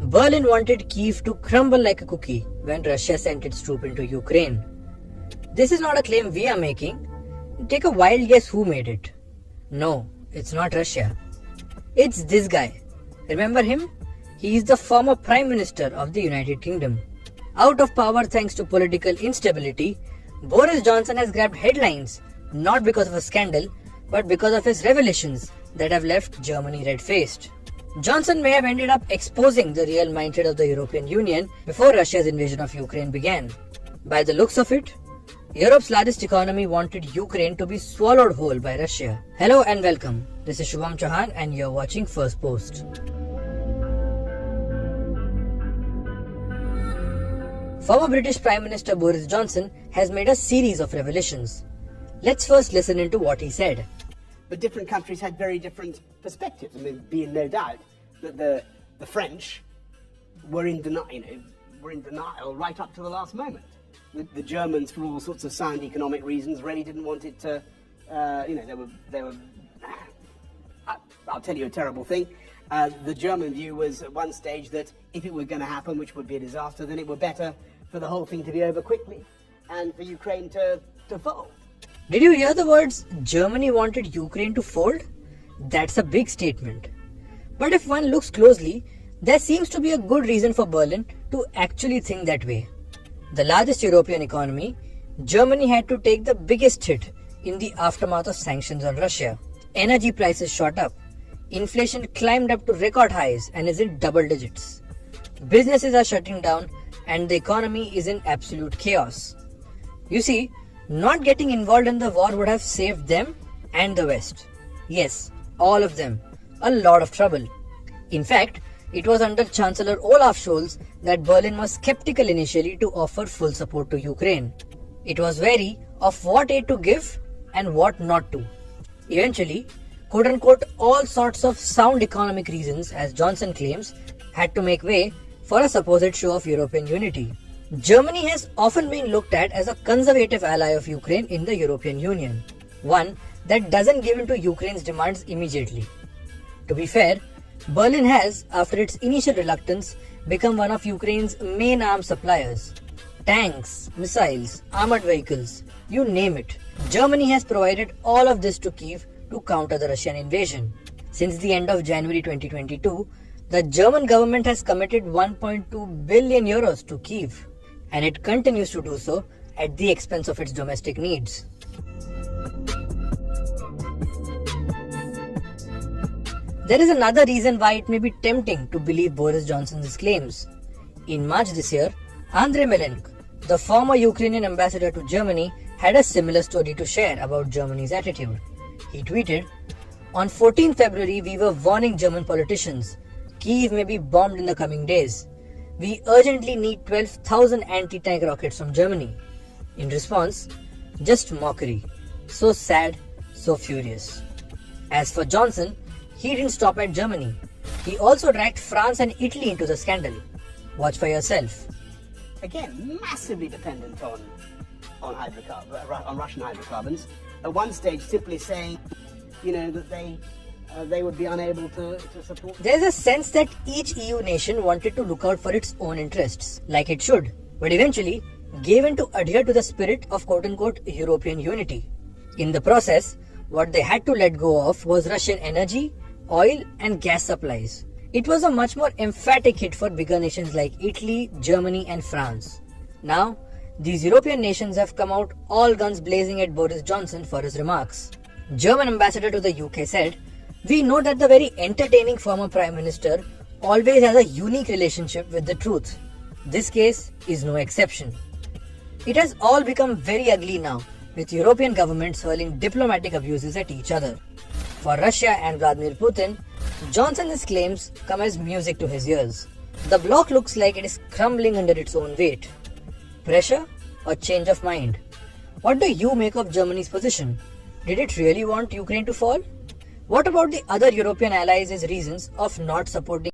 Berlin wanted Kiev to crumble like a cookie when Russia sent its troops into Ukraine. This is not a claim we are making. Take a wild guess who made it. No, it's not Russia. It's this guy. Remember him? He is the former Prime Minister of the United Kingdom. Out of power thanks to political instability, Boris Johnson has grabbed headlines not because of a scandal, but because of his revelations that have left Germany red-faced. Johnson may have ended up exposing the real mindset of the European Union before Russia's invasion of Ukraine began. By the looks of it, Europe's largest economy wanted Ukraine to be swallowed whole by Russia. Hello and welcome. This is Shubham Chauhan and you're watching First Post. Former British Prime Minister Boris Johnson has made a series of revelations. Let's first listen into what he said. But different countries had very different perspectives. I mean, be in no doubt that the French were in denial right up to the last moment. The Germans, for all sorts of sound economic reasons, really didn't want it to. They were. I'll tell you a terrible thing. The German view was at one stage that if it were going to happen, which would be a disaster, then it were better for the whole thing to be over quickly and for Ukraine to fall. Did you hear the words, Germany wanted Ukraine to fold? That's a big statement. But if one looks closely, there seems to be a good reason for Berlin to actually think that way. The largest European economy, Germany had to take the biggest hit in the aftermath of sanctions on Russia. Energy prices shot up. Inflation climbed up to record highs and is in double digits. Businesses are shutting down and the economy is in absolute chaos. You see, not getting involved in the war would have saved them and the West. Yes, all of them. A lot of trouble. In fact, it was under Chancellor Olaf Scholz that Berlin was skeptical initially to offer full support to Ukraine. It was wary of what aid to give and what not to. Eventually, quote-unquote, all sorts of sound economic reasons, as Johnson claims, had to make way for a supposed show of European unity. Germany has often been looked at as a conservative ally of Ukraine in the European Union, one that doesn't give in to Ukraine's demands immediately. To be fair, Berlin has, after its initial reluctance, become one of Ukraine's main arms suppliers. Tanks, missiles, armored vehicles, you name it. Germany has provided all of this to Kiev to counter the Russian invasion. Since the end of January 2022, the German government has committed 1.2 billion euros to Kiev, and it continues to do so at the expense of its domestic needs. There is another reason why it may be tempting to believe Boris Johnson's claims. In March this year, Andrei Melnik, the former Ukrainian ambassador to Germany, had a similar story to share about Germany's attitude. He tweeted, "On 14 February, we were warning German politicians. Kiev may be bombed in the coming days. We urgently need 12,000 anti-tank rockets from Germany." In response, just mockery. So sad, so furious. As for Johnson, he didn't stop at Germany. He also dragged France and Italy into the scandal. Watch for yourself. Again, massively dependent on Russian hydrocarbons. At one stage, simply saying, that they would be unable to support. There's a sense that each EU nation wanted to look out for its own interests, like it should, but eventually gave in to adhere to the spirit of quote-unquote European unity. In the process, what they had to let go of was Russian energy, oil and gas supplies. It was a much more emphatic hit for bigger nations like Italy, Germany and France. Now, these European nations have come out all guns blazing at Boris Johnson for his remarks. German ambassador to the UK said, "We know that the very entertaining former Prime Minister always has a unique relationship with the truth. This case is no exception." It has all become very ugly now, with European governments hurling diplomatic abuses at each other. For Russia and Vladimir Putin, Johnson's claims come as music to his ears. The bloc looks like it is crumbling under its own weight. Pressure or change of mind? What do you make of Germany's position? Did it really want Ukraine to fall? What about the other European allies' reasons of not supporting